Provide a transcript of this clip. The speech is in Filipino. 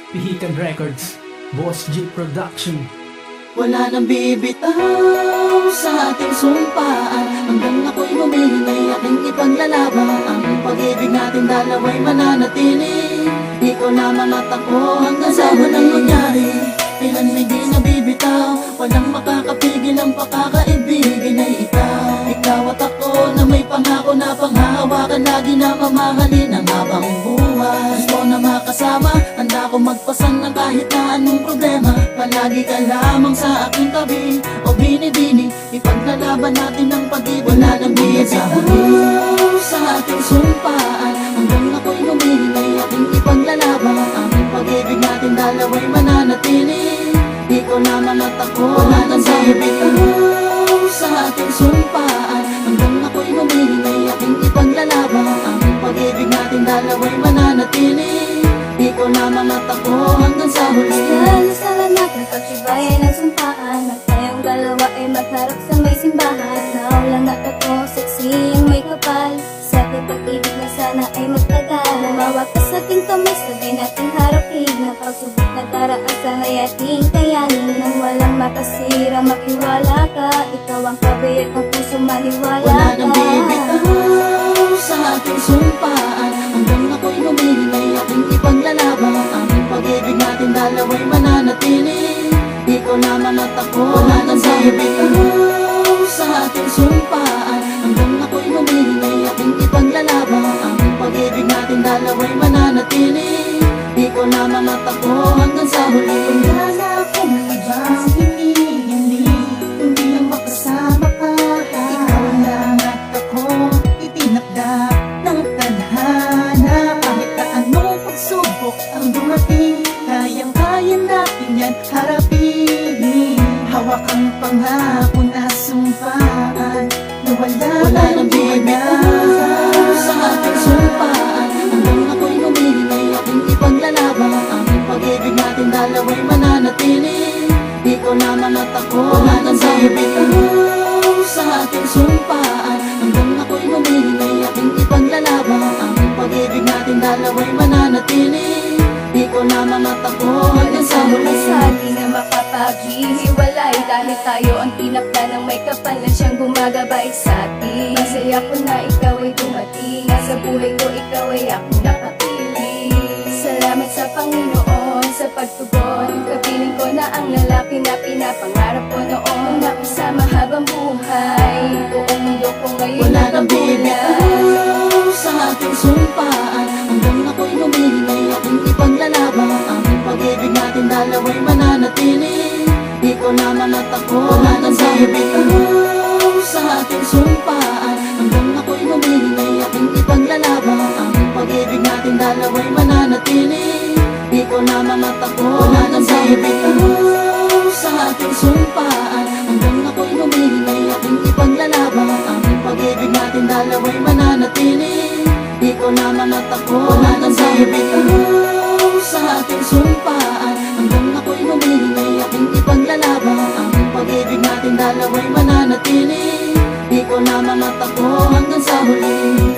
Pihikan Records, Boss G Production. Wala nang bibitaw sa ating sumpaan, hanggang ako'y humihinay aking ipaglalaban. Ang pag-ibig natin dalawa'y mananatili, ikaw lamang at ako hanggang sa walang mangyari. Kailan hindi nabibitaw, walang makakapigil ang pakakaibigin ay ikaw. Ikaw at ako na may pangako na panghahawakan, lagi na mamahalin ang habang buhay. Gusto na makasama, handa ko magpasan ng kahit na anong problema. Palagi ka lamang sa aking tabi, o binibini, ipaglalaban natin ang pag-ibig. Wala nang bibitaw sa ating sumpaan, hanggang ako'y humihinay aking ipaglalaban. Ang pag-ibig natin dalawa'y mananatili, ikaw lamang at ako. Wala nang bibitaw sa ating sumpaan, hanggang ako'y humihinay aking ipaglalaban. Ang pag-ibig natin dalawa'y mananatili, ikaw lamang at ako hanggang sa huli. Sala natin pagtibayan ng sumpaan, at tayong dalawa ay magharap sa may simbahan. Naulang at ako, saksi ang may kapal, sa ating pag-ibig na sana ay magtagal. Lumawak ka sa aking kamay, sabay nating harapin na pagsubok na daraan, sana'y ating kayanin. Nang walang makasira, makiwala ka, ikaw ang kabayat ng puso, maniwala ka. Wala nang bibitaw sa ating sumpaan, hanggang ako'y humihinay aking ipaglalaban. Ang pag-ibig natin dalawa'y mananatili, ikaw lamang at ako. Wala nang bibitaw sa ating sumpaan, hanggang ako'y humihinay aking ipaglalaban. Ang pag-ibig natin dalawa'y mananatili, ikaw lamang at ako hanggang sa huli. Wala na akong ibang hinihiling, kundi ang makasama ka. Ikaw lang at ako, itinakda ng tadhana. Kahit na anong pagsubok ang dumating, kayang-kaya natin yan harapin. Hawak ang pangako na sumpaan, na Wala nang bibitaw sa ating sumpaan, hanggang ako'y humihinay aking ipaglalaban. Ang pag-ibig natin dalawa'y mananatili, ikaw lamang at ako. Wala nang bibitaw sa ating sumpaan, hanggang ako'y humihinay aking ipaglalaban. Ang pag-ibig natin dalawa'y mananatili, ikaw lamang at ako hanggang sa huli. Sa ating na makapaghihiwalay, dahil tayo ang tinakda ng may kapal na siyang gumagabay sa atin. Masaya ko na ikaw ay dumating, sa buhay ko ikaw ay akong napapili. Salamat sa Panginoon sa pagtugon, kapiling ko na ang lalaki na pinapangarap ko noon. Nakasama habang buhay, buong mundo ko ngayon Wala nang nabubuhay. bibitaw sa ating sumpaan, hanggang ako'y humihinay aking ipaglalaban. Ang pag-ibig natin dalawa'y mananatili, ikaw lamang at ako. Wala nang bibitaw sa ating sumpaan, hanggang ako'y humihinay aking ipaglalaban. Ang pag-ibig natin dalawa'y mananatili, ikaw lamang at ako. Wala nang bibitaw sa ating sumpaan, hanggang ako'y humihinay aking ipaglalaban. Ang pag-ibig natin dalawa'y mananatili, ikaw lamang at ako. Wala nang bibitaw sa ating sumpaan, hanggang ako'y humihinay aking ipaglalaban. Ang pag-ibig natin dalawa'y mananatili, ikaw lamang at ako hanggang sa huli.